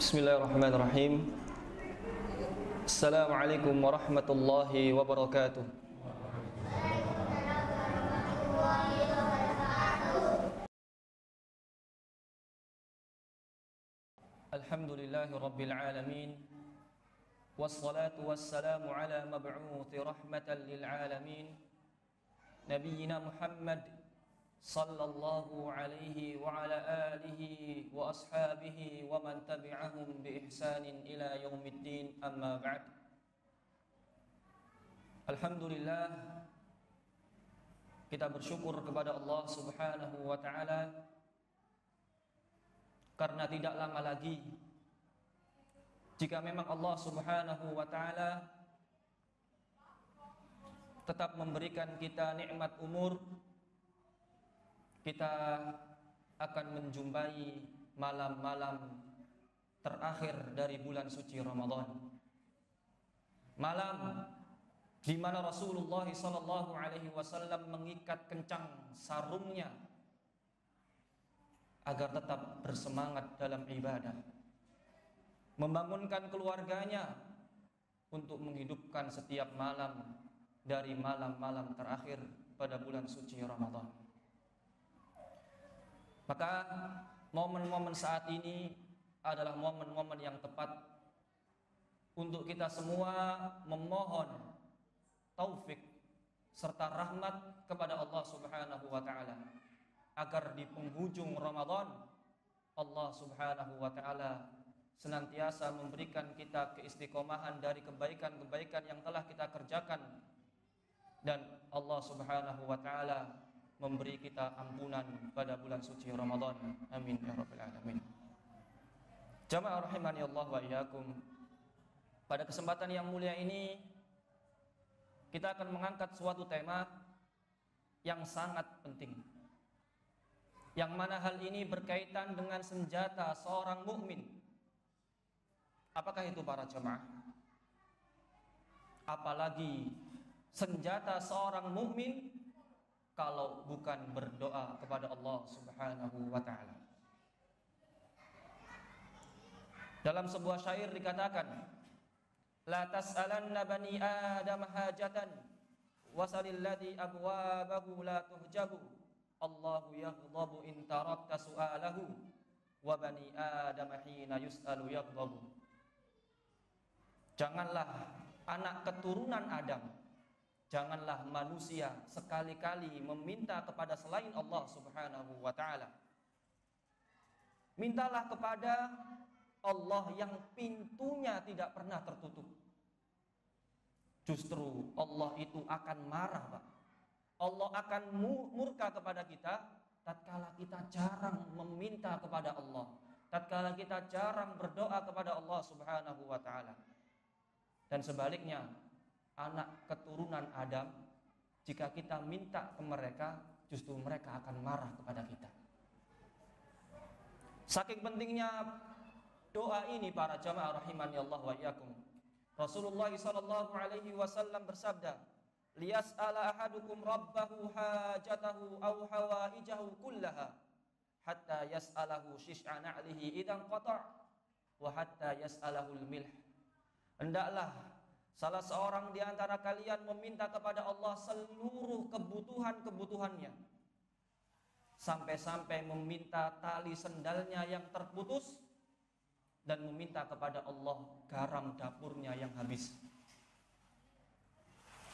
Bismillahirrahmanirrahim. Assalamualaikum warahmatullahi wabarakatuh. Alhamdulillahi rabbil alamin. Wassalatu wassalamu ala mab'uthi rahmatan lil alamin. Nabiyyina Muhammad sallallahu alaihi wa ala alihi wa ashabihi wa man tabi'ahum bi ihsanin ila yaumiddin, amma ba'd. Alhamdulillah, kita bersyukur kepada Allah subhanahu wa ta'ala karena tidak lama lagi jika memang Allah subhanahu wa ta'ala tetap memberikan kita nikmat umur, kita akan menjumpai malam-malam terakhir dari bulan suci Ramadan. Malam di mana Rasulullah SAW mengikat kencang sarungnya agar tetap bersemangat dalam ibadah, membangunkan keluarganya untuk menghidupkan setiap malam dari malam-malam terakhir pada bulan suci Ramadan. Maka momen-momen saat ini adalah momen-momen yang tepat untuk kita semua memohon taufik serta rahmat kepada Allah Subhanahu wa taala agar di penghujung Ramadan Allah Subhanahu wa taala senantiasa memberikan kita keistiqomahan dari kebaikan-kebaikan yang telah kita kerjakan, dan Allah Subhanahu wa taala memberi kita ampunan pada bulan suci Ramadan. Amin ya rabbal alamin. Jamaah rahimani Allah wa iyyakum. Pada kesempatan yang mulia ini kita akan mengangkat suatu tema yang sangat penting, yang mana hal ini berkaitan dengan senjata seorang mukmin. Apakah itu para jamaah? Apalagi senjata seorang mukmin kalau bukan berdoa kepada Allah Subhanahu wa taala. Dalam sebuah syair dikatakan, la tas'alanna bani adam hajatan wasalil ladzi abwabahu la tuhjabu, Allahu yaghdabu in tarakta su'alahu wa bani adam hina yus'alu yaghdabu. Janganlah anak keturunan Adam, janganlah manusia sekali-kali meminta kepada selain Allah Subhanahu wa ta'ala. Mintalah kepada Allah yang pintunya tidak pernah tertutup. Justru Allah itu akan marah, Pak. Allah akan murka kepada kita tatkala kita jarang meminta kepada Allah, tatkala kita jarang berdoa kepada Allah Subhanahu wa ta'ala. Dan sebaliknya, anak keturunan Adam, jika kita minta ke mereka, justru mereka akan marah kepada kita. Saking pentingnya doa ini para jamaah rahimani Allah wa iyyakum. Rasulullah sallallahu alaihi wasallam bersabda, liyas'ala ahadukum rabbahu hajatahu aw hawaijahu kullaha hatta yas'alahu shish'a na'lihi idan qata' wa hatta yas'alahu al-milh. Hendaklah salah seorang di antara kalian meminta kepada Allah seluruh kebutuhan-kebutuhannya, sampai-sampai meminta tali sendalnya yang terputus, dan meminta kepada Allah garam dapurnya yang habis.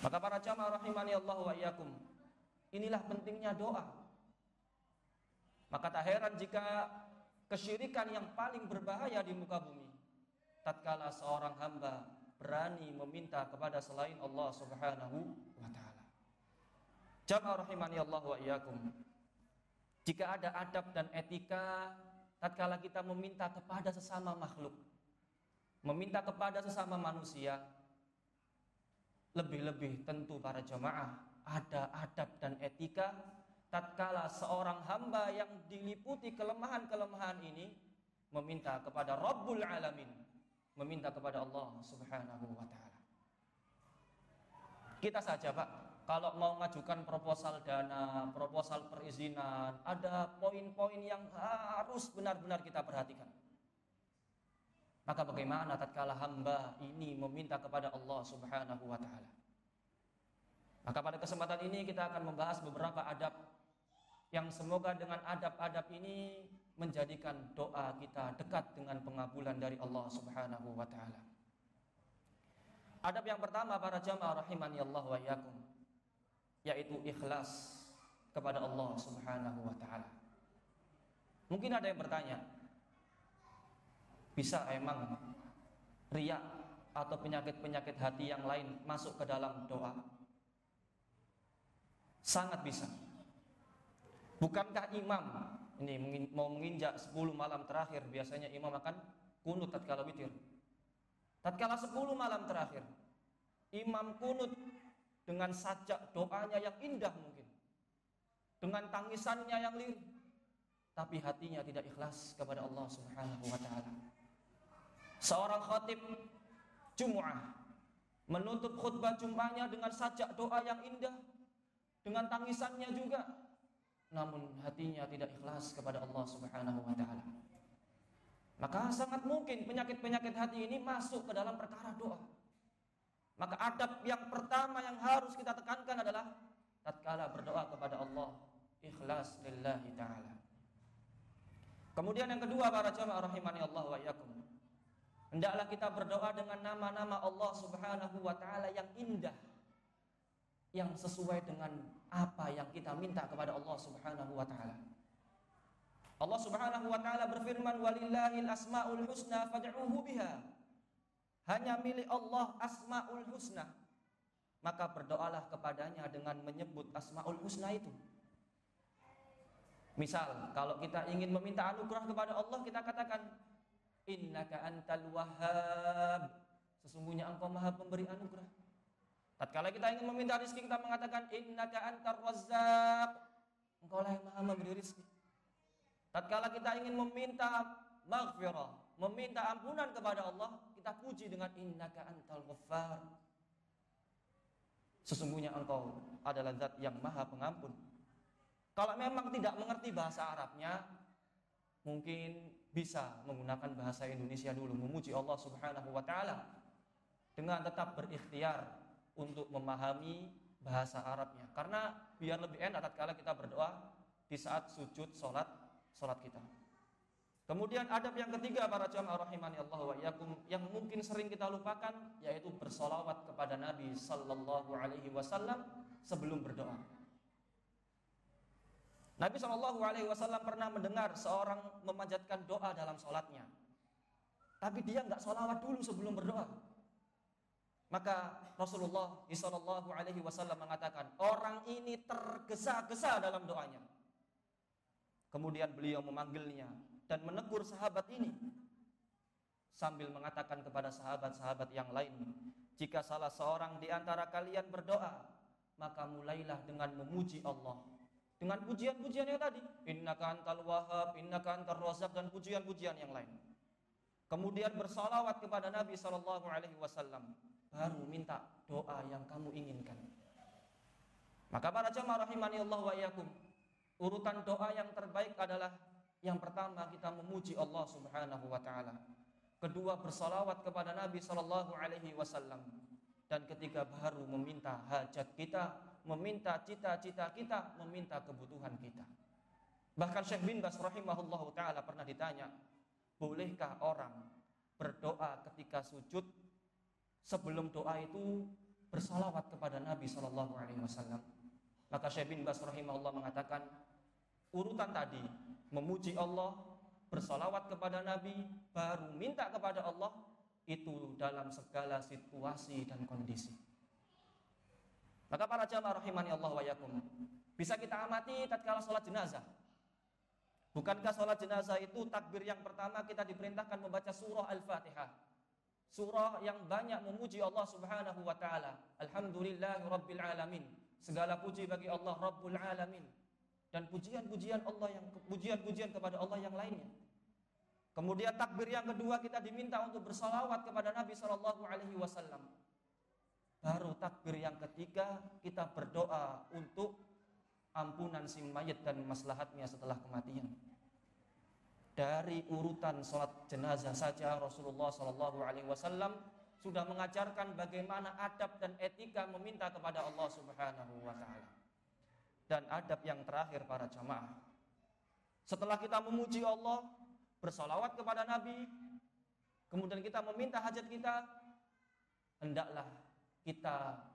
Maka para jamaah rahimani Allah wa iyyakum, inilah pentingnya doa. Maka tak heran jika kesyirikan yang paling berbahaya di muka bumi, tatkala seorang hamba berani meminta kepada selain Allah Subhanahu wa ta'ala. Jamaah rahimani Allah wa iyyakum, jika ada adab dan etika tatkala kita meminta kepada sesama makhluk, meminta kepada sesama manusia, lebih-lebih tentu para jamaah ada adab dan etika tatkala seorang hamba yang diliputi kelemahan-kelemahan ini meminta kepada Rabbul Alamin, meminta kepada Allah Subhanahu wa ta'ala. Kita saja, Pak, kalau mau mengajukan proposal dana, proposal perizinan, ada poin-poin yang harus benar-benar kita perhatikan. Maka bagaimana tatkala hamba ini meminta kepada Allah Subhanahu wa taala? Maka pada kesempatan ini kita akan membahas beberapa adab yang semoga dengan adab-adab ini menjadikan doa kita dekat dengan pengabulan dari Allah Subhanahu wa taala. Adab yang pertama para jamaah rahimani Allah wa iyyakum, yaitu ikhlas kepada Allah Subhanahu wa taala. Mungkin ada yang bertanya, bisa emang riya atau penyakit-penyakit hati yang lain masuk ke dalam doa? Sangat bisa. Bukankah imam ini mau menginjak 10 malam terakhir, biasanya imam akan kunut tatkala witir. Tatkala 10 malam terakhir, imam kunut dengan sajak doanya yang indah mungkin, dengan tangisannya yang lirih, tapi hatinya tidak ikhlas kepada Allah Subhanahu wa taala. Seorang khatib Jumu'ah menutup khutbah Jum'ahnya dengan sajak doa yang indah, dengan tangisannya juga, namun hatinya tidak ikhlas kepada Allah Subhanahu wa taala. Maka sangat mungkin penyakit-penyakit hati ini masuk ke dalam perkara doa. Maka adab yang pertama yang harus kita tekankan adalah tatkala berdoa kepada Allah, ikhlas lillahi ta'ala. Kemudian yang kedua para jamaah rahimani Allah wa iyyakum, hendaklah kita berdoa dengan nama-nama Allah Subhanahu wa taala yang indah, yang sesuai dengan apa yang kita minta kepada Allah Subhanahu wa taala. Allah Subhanahu wa taala berfirman, walillahil asmaul husna fad'uhu biha. Hanya milik Allah asmaul husna, maka berdoalah kepadanya dengan menyebut asmaul husna itu. Misal, kalau kita ingin meminta anugerah kepada Allah, kita katakan, innaka antal wahhab, sesungguhnya engkau maha pemberi anugerah. Tatkala kita ingin meminta rezeki, kita mengatakan innaka antar razzaq, engkau lah yang maha memberi rezeki. Tatkala kita ingin meminta maghfirah, meminta ampunan kepada Allah, kita puji dengan innaka antal ghaffar, sesungguhnya engkau adalah zat yang maha pengampun. Kalau memang tidak mengerti bahasa Arabnya, mungkin bisa menggunakan bahasa Indonesia dulu, memuji Allah Subhanahu wa taala dengan tetap berikhtiar untuk memahami bahasa Arabnya, karena biar lebih enak tatkala kita berdoa di saat sujud salat kita. Kemudian adab yang ketiga para jamaah rahimani Allah wa iyyakum, yang mungkin sering kita lupakan, yaitu bersolawat kepada Nabi sallallahu alaihi wasallam sebelum berdoa. Nabi sallallahu alaihi wasallam pernah mendengar seorang memanjatkan doa dalam salatnya, tapi dia enggak sholawat dulu sebelum berdoa. Maka Rasulullah sallallahu alaihi wasallam mengatakan, orang ini tergesa-gesa dalam doanya. Kemudian beliau memanggilnya dan menegur sahabat ini sambil mengatakan kepada sahabat-sahabat yang lain, jika salah seorang di antara kalian berdoa, maka mulailah dengan memuji Allah dengan pujian-pujian yang tadi, innaka antal wahhab, innaka antar razzaq, dan pujian-pujian yang lain. Kemudian bersalawat kepada Nabi sallallahu alaihi wasallam, baru minta doa yang kamu inginkan. Maka para jamaah rahimani Allah wa iyyakum, urutan doa yang terbaik adalah yang pertama kita memuji Allah Subhanahu wa taala, kedua bersalawat kepada Nabi sallallahu alaihi wasallam, dan ketiga baru meminta hajat kita, meminta cita-cita kita, meminta kebutuhan kita. Bahkan Syekh bin Baz rahimahullahu taala pernah ditanya, bolehkah orang berdoa ketika sujud sebelum doa itu bersalawat kepada Nabi sallallahu alaihi wasallam? Maka Syekh bin Baz rahimahullah mengatakan, urutan tadi, memuji Allah, bersalawat kepada Nabi, baru minta kepada Allah, itu dalam segala situasi dan kondisi. Maka para jamaah rahimani Allah wa iyyakum, bisa kita amati tatkala salat jenazah. Bukankah salat jenazah itu takbir yang pertama kita diperintahkan membaca surah Al-Fatihah, surah yang banyak memuji Allah Subhanahu wa taala. Alhamdulillahi rabbil alamin, segala puji bagi Allah Rabbul alamin, dan pujian-pujian Allah yang pujian-pujian kepada Allah yang lainnya. Kemudian takbir yang kedua kita diminta untuk bersalawat kepada Nabi sallallahu alaihi wasallam. Baru takbir yang ketiga kita berdoa untuk ampunan si mayit dan maslahatnya setelah kematian. Dari urutan sholat jenazah saja Rasulullah SAW sudah mengajarkan bagaimana adab dan etika meminta kepada Allah Subhanahu wa taala. Dan adab yang terakhir para jamaah, setelah kita memuji Allah, bersolawat kepada Nabi, kemudian kita meminta hajat kita, hendaklah kita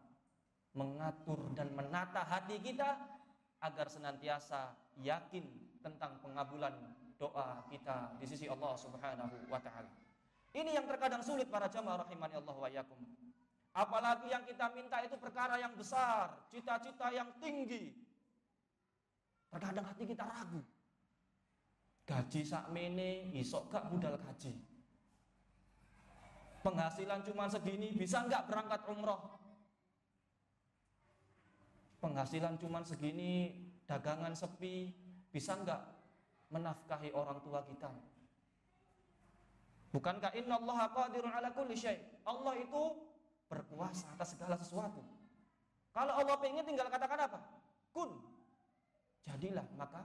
mengatur dan menata hati kita agar senantiasa yakin tentang pengabulan doa kita di sisi Allah Subhanahu wa taala. Ini yang terkadang sulit para jamaah rahimani Allah wa iyyakum. Apalagi yang kita minta itu perkara yang besar, cita-cita yang tinggi. Terkadang hati kita ragu. Gaji sakmene isok gak budal gaji. Penghasilan cuma segini, bisa enggak berangkat umroh? Penghasilan cuma segini, dagangan sepi, bisa enggak menafkahi orang tua kita? Bukankah innallaha qadirun ala kulli syai'? Allah itu berkuasa atas segala sesuatu. Kalau Allah pengen tinggal katakan apa? Kun. Jadilah, maka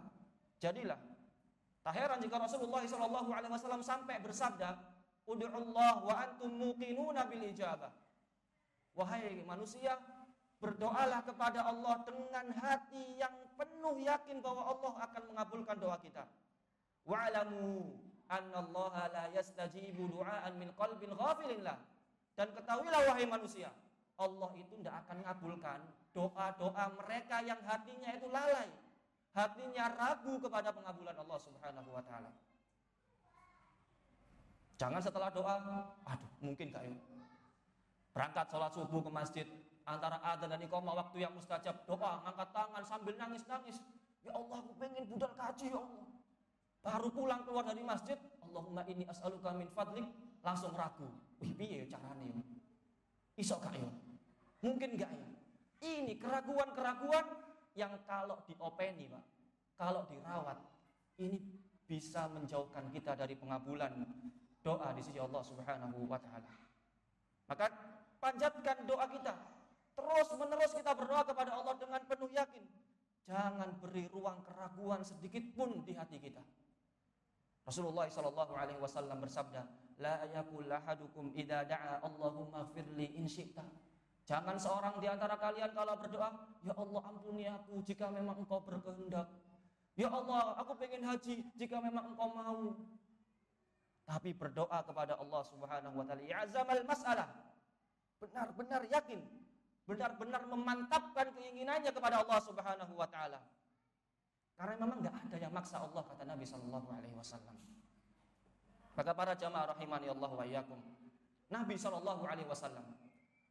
jadilah. Tak heran jika Rasulullah SAW sampai bersabda, "Ud'ullah wa antum muqinuna bil ijabah." Wahai manusia, berdoalah kepada Allah dengan hati yang penuh yakin bahwa Allah akan mengabulkan doa kita. Wa'lamu annallaha la yastajibu du'aan min qalbin ghafilin lah. Dan ketahuilah wahai manusia, Allah itu tidak akan mengabulkan doa-doa mereka yang hatinya itu lalai, hatinya ragu kepada pengabulan Allah Subhanahu wa taala. Jangan setelah doa, aduh mungkin gak ya. Berangkat sholat subuh ke masjid, antara adzan dan iqamah waktu yang mustajab, doa, angkat tangan sambil nangis-nangis. Ya Allah, aku pengen budal kaji ya Allah. Baru pulang keluar dari masjid, Allahumma inni as'aluka min fadlik, langsung ragu. Wih, piye carane ya? Iso gak ya? Mungkin gak ya? Ini keraguan-keraguan yang kalau diopeni, Pak, kalau dirawat, ini bisa menjauhkan kita dari pengabulan doa di sisi Allah Subhanahu wa taala. Maka panjatkan doa kita. Terus menerus kita berdoa kepada Allah dengan penuh yakin. Jangan beri ruang keraguan sedikit pun di hati kita. Rasulullah SAW bersabda, "La yaqul ahadukum idza da'a Allahumma firli in syi'ta." Jangan seorang di antara kalian kalau berdoa, "Ya Allah ampuni aku jika memang Engkau berkehendak. Ya Allah, aku pengen haji jika memang Engkau mau." Tapi berdoa kepada Allah Subhanahu wa taala, ya'zamal mas'alah. Benar-benar yakin, benar-benar memantapkan keinginannya kepada Allah Subhanahu wa taala. Karena memang enggak ada yang maksa Allah, kata Nabi sallallahu alaihi wasallam. Maka para jamaah rahimani Allah wa iyyakum, Nabi sallallahu alaihi wasallam,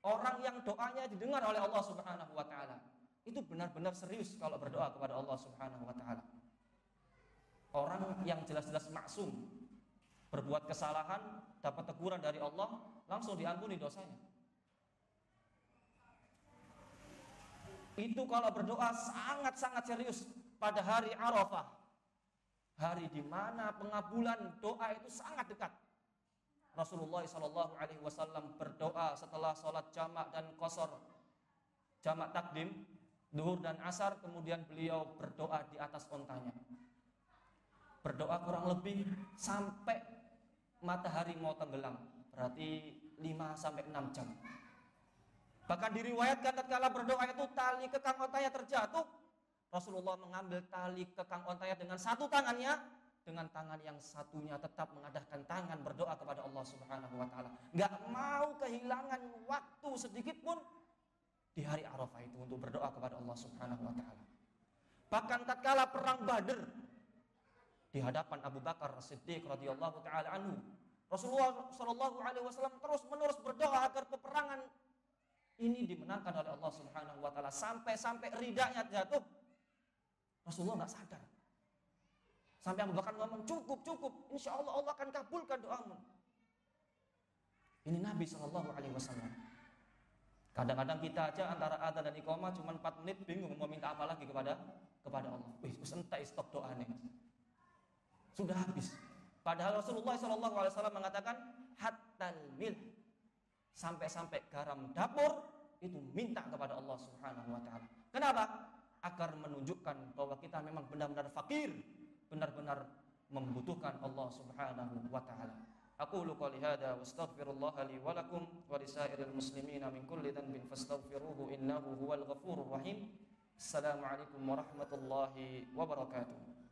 orang yang doanya didengar oleh Allah Subhanahu wa taala, itu benar-benar serius kalau berdoa kepada Allah Subhanahu wa taala. Orang yang jelas-jelas maksum, berbuat kesalahan, dapat teguran dari Allah, langsung diampuni dosanya. Itu kalau berdoa sangat-sangat serius pada hari Arafah, hari di mana pengabulan doa itu sangat dekat. Rasulullah SAW berdoa setelah sholat jamak dan qasar, jamak takdim, duhur dan asar, kemudian beliau berdoa di atas ontanya. Berdoa kurang lebih sampai matahari mau tenggelam, berarti 5-6 jam. Bahkan diriwayatkan tatkala berdoa itu tali kekang ontanya terjatuh, Rasulullah mengambil tali kekang ontanya dengan satu tangannya, dengan tangan yang satunya tetap mengadahkan tangan berdoa kepada Allah Subhanahu wa taala. Enggak mau kehilangan waktu sedikit pun di hari Arafah itu untuk berdoa kepada Allah Subhanahu wa taala. Bahkan tatkala perang Badr di hadapan Abu Bakar Siddiq radhiyallahu taala anhu, Rasulullah sallallahu alaihi wasallam terus-menerus berdoa agar peperangan ini dimenangkan oleh Allah Subhanahu wa taala, sampai ridanya jatuh. Rasulullah enggak sadar. Sampai Abu Bakar ngomong, cukup, insya Allah Allah akan kabulkan doamu. Ini Nabi SAW. Kadang-kadang kita aja antara adzan dan iqamah cuma 4 menit bingung mau minta apa lagi kepada Allah. Wih, entek stop doa nih. Sudah habis. Padahal Rasulullah SAW mengatakan, hattal milh, sampai garam dapur itu minta kepada Allah Subhanahu wa taala. Kenapa? Agar menunjukkan bahwa kita memang benar-benar fakir, benar-benar membutuhkan Allah Subhanahu wa taala. Aqulu qouli hadza wa astaghfirullah li wa lakum wa lisairil muslimina min kulli dhanbin fastaghfiruhu innahu huwal ghafurur rahim. Assalamualaikum warahmatullahi wabarakatuh.